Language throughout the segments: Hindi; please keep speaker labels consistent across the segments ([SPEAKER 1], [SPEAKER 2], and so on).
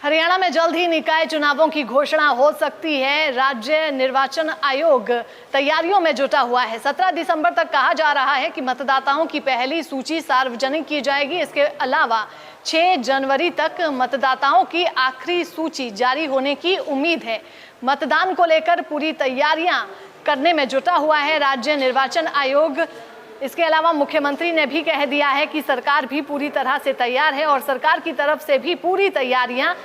[SPEAKER 1] हरियाणा में जल्द ही निकाय चुनावों की घोषणा हो सकती है। राज्य निर्वाचन आयोग तैयारियों में जुटा हुआ है। 17 दिसंबर तक कहा जा रहा है कि मतदाताओं की पहली सूची सार्वजनिक की जाएगी। इसके अलावा 6 जनवरी तक मतदाताओं की आखिरी सूची जारी होने की उम्मीद है। मतदान को लेकर पूरी तैयारियां करने में जुटा हुआ है राज्य निर्वाचन आयोग। इसके अलावा मुख्यमंत्री ने भी कह दिया है कि सरकार भी पूरी तरह से तैयार है और सरकार की तरफ से भी पूरी तैयारियां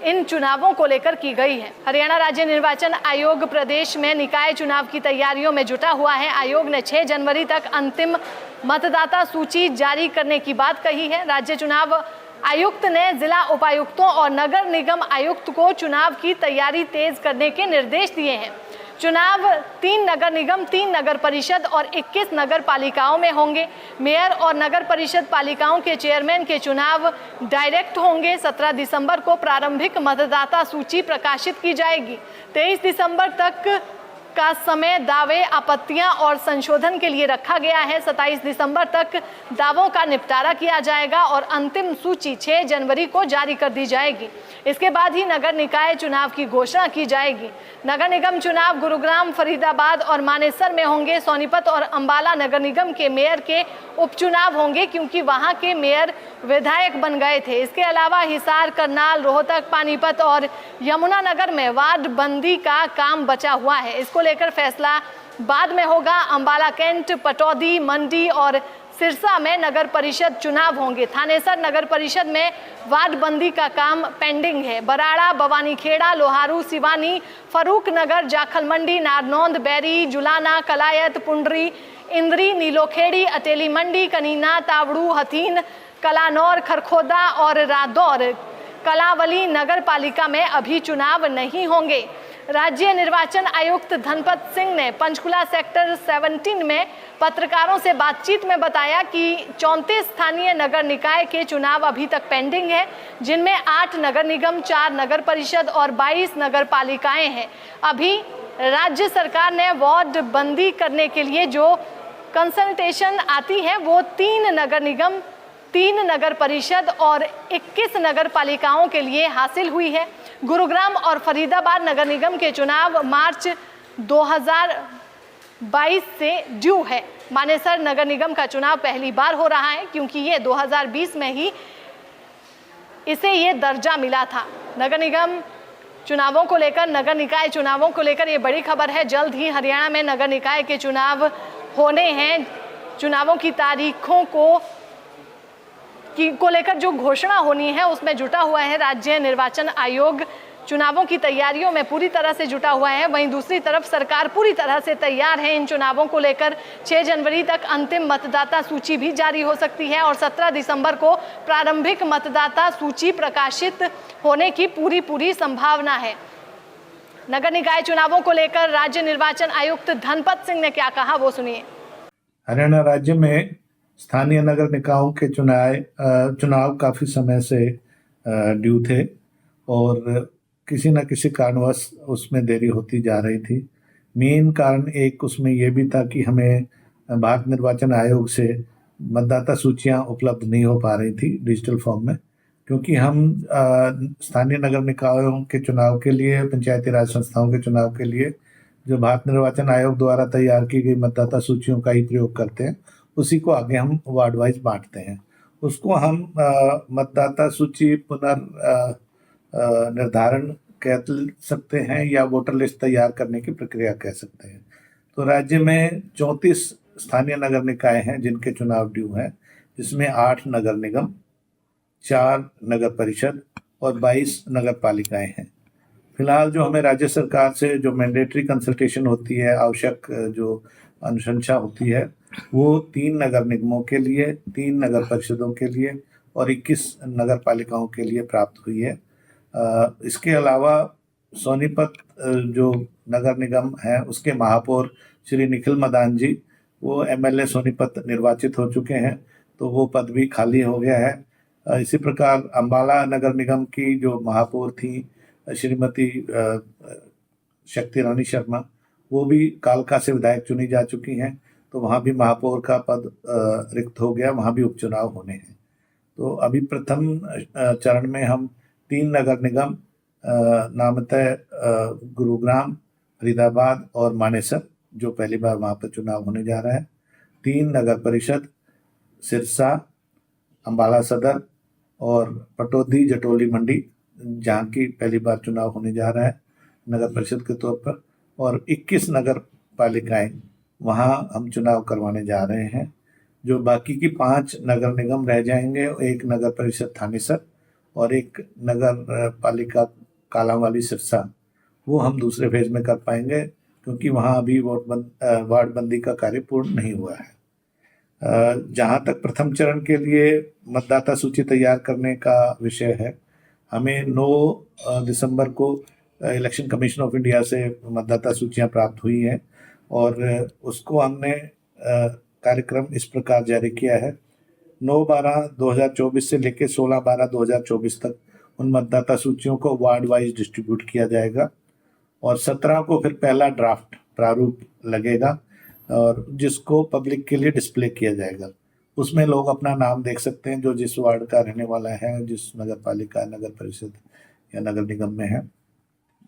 [SPEAKER 1] इन चुनावों को लेकर की गई है। हरियाणा राज्य निर्वाचन आयोग प्रदेश में निकाय चुनाव की तैयारियों में जुटा हुआ है। आयोग ने 6 जनवरी तक अंतिम मतदाता सूची जारी करने की बात कही है। राज्य चुनाव आयुक्त ने जिला उपायुक्तों और नगर निगम आयुक्त को चुनाव की तैयारी तेज करने के निर्देश दिए हैं। चुनाव 3 नगर निगम, 3 नगर परिषद और 21 नगर पालिकाओं में होंगे। मेयर और नगर परिषद पालिकाओं के चेयरमैन के चुनाव डायरेक्ट होंगे। 17 दिसंबर को प्रारंभिक मतदाता सूची प्रकाशित की जाएगी। 23 दिसंबर तक का समय दावे, आपत्तियां और संशोधन के लिए रखा गया है। 27 दिसंबर तक दावों का निपटारा किया जाएगा और अंतिम सूची 6 जनवरी को जारी कर दी जाएगी। इसके बाद ही नगर निकाय चुनाव की घोषणा की जाएगी। नगर निगम चुनाव गुरुग्राम, फरीदाबाद और मानेसर में होंगे। सोनीपत और अंबाला नगर निगम के मेयर के उपचुनाव होंगे क्योंकि वहां के मेयर विधायक बन गए थे। इसके अलावा हिसार, करनाल, रोहतक, पानीपत और यमुनानगर में वार्ड बंदी का काम बचा हुआ है। इसको लेकर फैसला बाद में होगा। अंबाला, कैंट, पटौदी, मंडी और सिरसा में नगर परिषद चुनाव होंगे। थानेसर नगर परिषद में वार्ड बंदी का काम पेंडिंग है। बराड़ा, बवानीखेड़ा, लोहारू, सिवानी, फरूक नगर, जाखल मंडी, नारनौंद, बैरी, जुलाना, कलायत, पुंडरी, इंद्री, नीलोखेड़ी, अटेली मंडी, कनीना, तावड़ू, हथीन, कलानौर, खरखोदा और रादौर कलावली नगर पालिका में अभी चुनाव नहीं होंगे। राज्य निर्वाचन आयुक्त धनपत सिंह ने पंचकुला सेक्टर 17 में पत्रकारों से बातचीत में बताया कि 34 स्थानीय नगर निकाय के चुनाव अभी तक पेंडिंग है, जिनमें 8 नगर निगम, 4 नगर परिषद और 22 नगर पालिकाएं हैं। अभी राज्य सरकार ने वार्ड बंदी करने के लिए जो कंसल्टेशन आती है वो 3 नगर निगम, 3 नगर परिषद और 21 नगर पालिकाओं के लिए हासिल हुई है। गुरुग्राम और फरीदाबाद नगर निगम के चुनाव मार्च 2022 से ड्यू है। मानेसर नगर निगम का चुनाव पहली बार हो रहा है क्योंकि ये 2020 में ही इसे ये दर्जा मिला था। नगर निगम चुनावों को लेकर, नगर निकाय चुनावों को लेकर ये बड़ी खबर है। जल्द ही हरियाणा में नगर निकाय के चुनाव होने हैं। चुनावों की तारीखों को लेकर जो घोषणा होनी है उसमें जुटा हुआ है राज्य निर्वाचन आयोग। चुनावों की तैयारियों में पूरी तरह से जुटा हुआ है। वहीं दूसरी तरफ सरकार पूरी तरह से तैयार है इन चुनावों को लेकर। 6 जनवरी तक अंतिम मतदाता सूची भी जारी हो सकती है और 17 दिसंबर को प्रारंभिक मतदाता सूची प्रकाशित होने की पूरी संभावना है। नगर निकाय चुनावों को लेकर राज्य निर्वाचन आयुक्त धनपत सिंह ने क्या कहा वो सुनिए।
[SPEAKER 2] हरियाणा राज्य में स्थानीय नगर निकायों के चुनाव काफ़ी समय से ड्यू थे और किसी न किसी कारणवश उसमें देरी होती जा रही थी। मेन कारण एक उसमें यह भी था कि हमें भारत निर्वाचन आयोग से मतदाता सूचियां उपलब्ध नहीं हो पा रही थी डिजिटल फॉर्म में, क्योंकि हम स्थानीय नगर निकायों के चुनाव के लिए, पंचायती राज संस्थाओं के चुनाव के लिए जो भारत निर्वाचन आयोग द्वारा तैयार की गई मतदाता सूचियों का ही प्रयोग करते हैं। उसी को आगे हम वार्ड वाइज बांटते हैं। उसको हम मतदाता सूची निर्धारण कह सकते हैं या वोटर लिस्ट तैयार करने की प्रक्रिया कह सकते हैं। तो राज्य में 34 स्थानीय नगर निकाय हैं जिनके चुनाव ड्यू हैं, जिसमें 8 नगर निगम, 4 नगर परिषद और 22 नगर पालिकाएं हैं। फिलहाल जो हमें राज्य सरकार से जो मैंडेटरी कंसल्टेशन होती है, आवश्यक जो अनुशंसा होती है, वो 3 नगर निगमों के लिए, 3 नगर परिषदों के लिए और 21 नगर पालिकाओं के लिए प्राप्त हुई है। इसके अलावा सोनीपत जो नगर निगम है उसके महापौर श्री निखिल मदान जी, वो MLA सोनीपत निर्वाचित हो चुके हैं, तो वो पद भी खाली हो गया है। इसी प्रकार अंबाला नगर निगम की जो महापौर थी श्रीमती शक्ति रानी शर्मा, वो भी कालका से विधायक चुनी जा चुकी हैं, तो वहाँ भी महापौर का पद रिक्त हो गया, वहाँ भी उपचुनाव होने हैं। तो अभी प्रथम चरण में हम 3 नगर निगम नामतः गुरुग्राम, फरीदाबाद और मानेसर, जो पहली बार वहाँ पर चुनाव होने जा रहा है। 3 नगर परिषद, सिरसा, अम्बाला सदर और पटौदी जटोली मंडी, जहाँ की पहली बार चुनाव होने जा रहा है नगर परिषद के तौर पर। और 21 नगर पालिकाएं वहाँ हम चुनाव करवाने जा रहे हैं। जो बाकी की 5 नगर निगम रह जाएंगे, एक नगर परिषद थानेसर और एक नगर पालिका कालांवाली सिरसा, वो हम दूसरे फेज में कर पाएंगे, क्योंकि वहाँ अभी वार्ड बंदी का कार्य पूर्ण नहीं हुआ है। जहाँ तक प्रथम चरण के लिए मतदाता सूची तैयार करने का विषय है, हमें 9 दिसंबर को इलेक्शन कमीशन ऑफ इंडिया से मतदाता सूचियां प्राप्त हुई हैं और उसको हमने कार्यक्रम इस प्रकार जारी किया है। 9/12/2024 से लेकर 16/12/2024 तक उन मतदाता सूचियों को वार्ड वाइज डिस्ट्रीब्यूट किया जाएगा और 17 को फिर पहला ड्राफ्ट प्रारूप लगेगा और जिसको पब्लिक के लिए डिस्प्ले किया जाएगा। उसमें लोग अपना नाम देख सकते हैं जो जिस वार्ड का रहने वाला है, जिस नगर पालिका, नगर परिषद या नगर निगम में है।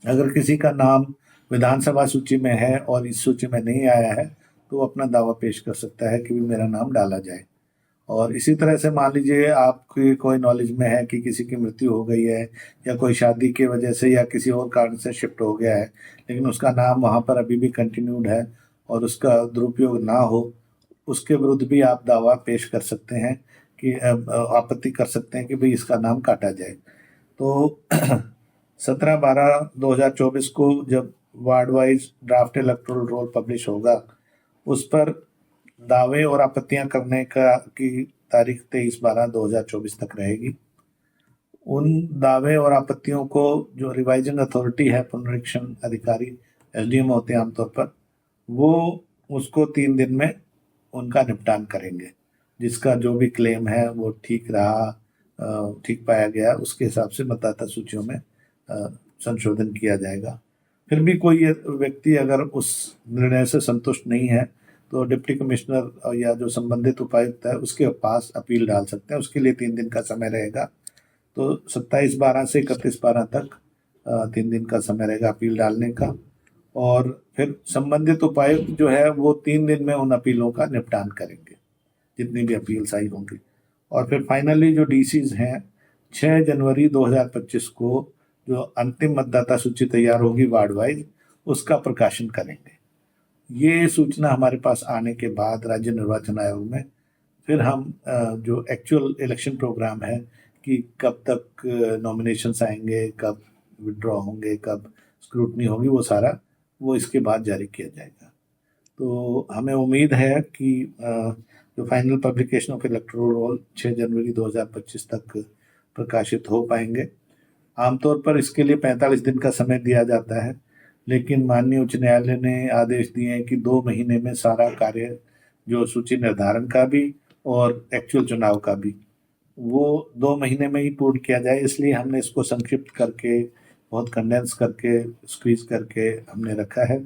[SPEAKER 2] अगर किसी का नाम विधानसभा सूची में है और इस सूची में नहीं आया है तो वो अपना दावा पेश कर सकता है कि भी मेरा नाम डाला जाए। और इसी तरह से मान लीजिए आपकी कोई नॉलेज में है कि किसी की मृत्यु हो गई है या कोई शादी की वजह से या किसी और कारण से शिफ्ट हो गया है, लेकिन उसका नाम वहाँ पर अभी भी कंटिन्यूड है और उसका दुरुपयोग ना हो, उसके विरुद्ध भी आप दावा पेश कर सकते हैं कि आपत्ति कर सकते हैं कि भाई इसका नाम काटा जाए। तो 17/12/2024 को जब ward wise draft electoral roll publish होगा, उस पर दावे और आपत्तियां करने की तारीख 23/12/2024 तक रहेगी। उन दावे और आपत्तियों को जो रिवाइजिंग अथॉरिटी है, पुनरीक्षण अधिकारी एसडीएम होते हैं आमतौर पर, वो उसको 3 दिन में उनका निपटान करेंगे। जिसका जो भी क्लेम है वो ठीक रहा, ठीक पाया गया, उसके हिसाब से मतदाता सूचियों में संशोधन किया जाएगा। फिर भी कोई व्यक्ति अगर उस निर्णय से संतुष्ट नहीं है तो डिप्टी कमिश्नर या जो संबंधित उपायुक्त है उसके पास अपील डाल सकते हैं। उसके लिए 3 दिन का समय रहेगा। तो 27/12 से 31/12 तक 3 दिन का समय रहेगा अपील डालने का। और फिर संबंधित उपायुक्त जो है वो 3 दिन में उन अपीलों का निपटान करेंगे, जितनी भी अपील्स आई होंगी। और फिर फाइनली जो डीसीज हैं, 6 जनवरी 2025 को जो अंतिम मतदाता सूची तैयार होगी वार्ड वाइज, उसका प्रकाशन करेंगे। ये सूचना हमारे पास आने के बाद राज्य निर्वाचन आयोग में फिर हम जो एक्चुअल इलेक्शन प्रोग्राम है कि कब तक नॉमिनेशंस आएंगे, कब विड्रॉ होंगे, कब स्क्रूटनी होगी, वो इसके बाद जारी किया जाएगा। तो हमें उम्मीद है कि जो final publication of electoral roll 6 जनवरी 2025 तक प्रकाशित हो पाएंगे। आमतौर पर इसके लिए 45 दिन का समय दिया जाता है, लेकिन माननीय उच्च न्यायालय ने आदेश दिए हैं कि 2 महीने में सारा कार्य, जो सूची निर्धारण का भी और एक्चुअल चुनाव का भी, वो 2 महीने में ही पूर्ण किया जाए। इसलिए हमने इसको संक्षिप्त करके, बहुत कंडेंस करके, स्क्वीज करके हमने रखा है।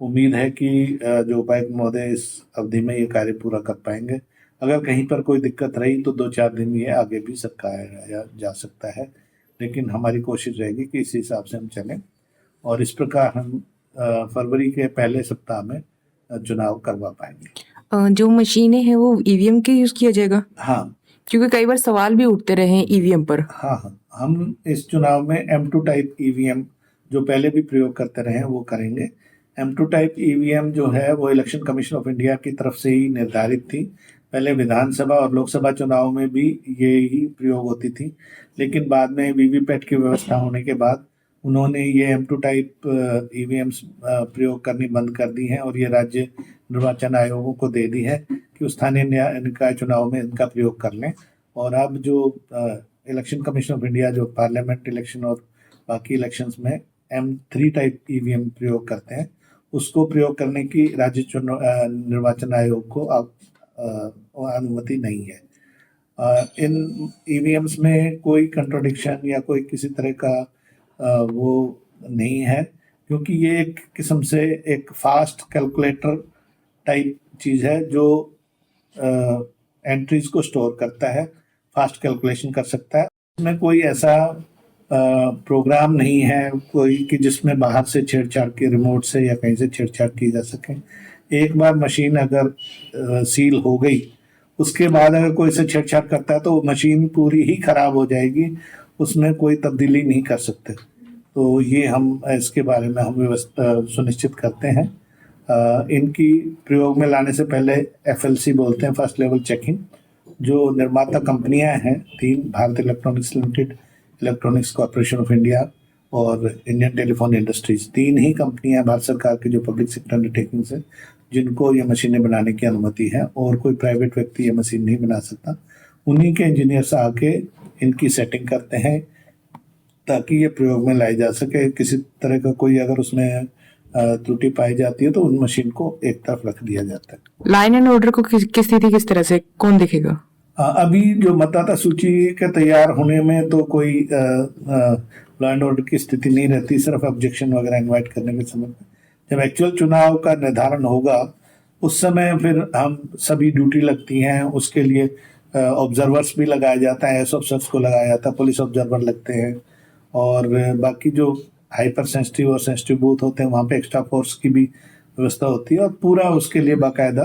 [SPEAKER 2] उम्मीद है कि जो उपायुक्त महोदय इस अवधि में ये कार्य पूरा कर पाएंगे। अगर कहीं पर कोई दिक्कत रही तो 2-4 दिन ये आगे भी सरकाया जा सकता है, लेकिन हमारी कोशिश रहेगी कि इसी हिसाब से हम चलें और इस प्रकार हम फरवरी के पहले सप्ताह में चुनाव करवा पाएंगे।
[SPEAKER 3] जो मशीनें हैं वो ईवीएम के यूज किया जाएगा?
[SPEAKER 2] हाँ,
[SPEAKER 3] क्योंकि कई बार सवाल भी उठते रहे हैं ईवीएम पर।
[SPEAKER 2] हाँ, हम इस चुनाव में M2 टाइप ईवीएम जो पहले भी प्रयोग करते रहे हैं वो करेंगे। M2 टाइप ईवीएम जो है वो इलेक्शन कमीशन ऑफ इंडिया की तरफ से ही निर्धारित थी। पहले विधानसभा और लोकसभा चुनाव में भी ये ही प्रयोग होती थी, लेकिन बाद में वीवीपैट की व्यवस्था होने के बाद उन्होंने ये M2 टाइप ईवीएम्स प्रयोग करनी बंद कर दी हैं और ये राज्य निर्वाचन आयोगों को दे दी है कि स्थानीय निकाय चुनाव में इनका प्रयोग कर लें। और अब जो इलेक्शन कमीशन ऑफ इंडिया जो पार्लियामेंट इलेक्शन और बाकी इलेक्शंस में M3 टाइप ईवीएम प्रयोग करते हैं, उसको प्रयोग करने की राज्य निर्वाचन आयोग को अब अनुमति नहीं है। इन ईवीएम्स में कोई कंट्रोडिक्शन या कोई किसी तरह का वो नहीं है, क्योंकि ये एक किस्म से एक फास्ट कैलकुलेटर टाइप चीज़ है जो एंट्रीज को स्टोर करता है, फास्ट कैलकुलेशन कर सकता है। इसमें कोई ऐसा प्रोग्राम नहीं है कोई कि जिसमें बाहर से छेड़छाड़ की, रिमोट से या कहीं से छेड़छाड़ की जा सके। एक बार मशीन अगर सील हो गई, उसके बाद अगर कोई से छेड़छाड़ करता है तो वो मशीन पूरी ही खराब हो जाएगी, उसमें कोई तब्दीली नहीं कर सकते। तो ये हम इसके बारे में हम व्यवस्था सुनिश्चित करते हैं। इनकी प्रयोग में लाने से पहले FLC बोलते हैं, फर्स्ट लेवल चेकिंग। जो निर्माता कंपनियां हैं 3, Bharat electronics limited, electronics corporation of India और इंडियन टेलीफोन इंडस्ट्रीज, 3 ही कंपनियां भारत सरकार की जो पब्लिक सेक्टर अंडरटेकिंग्स है जिनको ये मशीनें बनाने की अनुमति है, और कोई प्राइवेट व्यक्ति ये मशीन नहीं बना सकता। उन्हीं के इंजीनियर्स आके इनकी सेटिंग करते हैं ताकि ये प्रयोग में लाई जा सके। किसी तरह का कोई अगर उसमें त्रुटि पाई जाती है तो उन मशीन को एक तरफ रख दिया जाता है।
[SPEAKER 3] लाइन एंड ऑर्डर को किस स्थिति किस तरह से कौन देखेगा?
[SPEAKER 2] अभी जो मतदाता सूची के तैयार होने में तो कोई लॉ एंड ऑर्डर की स्थिति नहीं रहती, सिर्फ ऑब्जेक्शन वगैरह इनवाइट करने के समय। जब एक्चुअल चुनाव का निर्धारण होगा उस समय फिर हम सभी ड्यूटी लगती हैं, उसके लिए ऑब्जर्वर्स भी लगाया जाता है, एस ऑफिसर्स को लगाया जाता है, पुलिस ऑब्जर्वर लगते हैं, और बाकी जो हाइपर सेंसिटिव और सेंसिटिव बूथ होते हैं वहाँ पे एक्स्ट्रा फोर्स की भी व्यवस्था होती है, और पूरा उसके लिए बाकायदा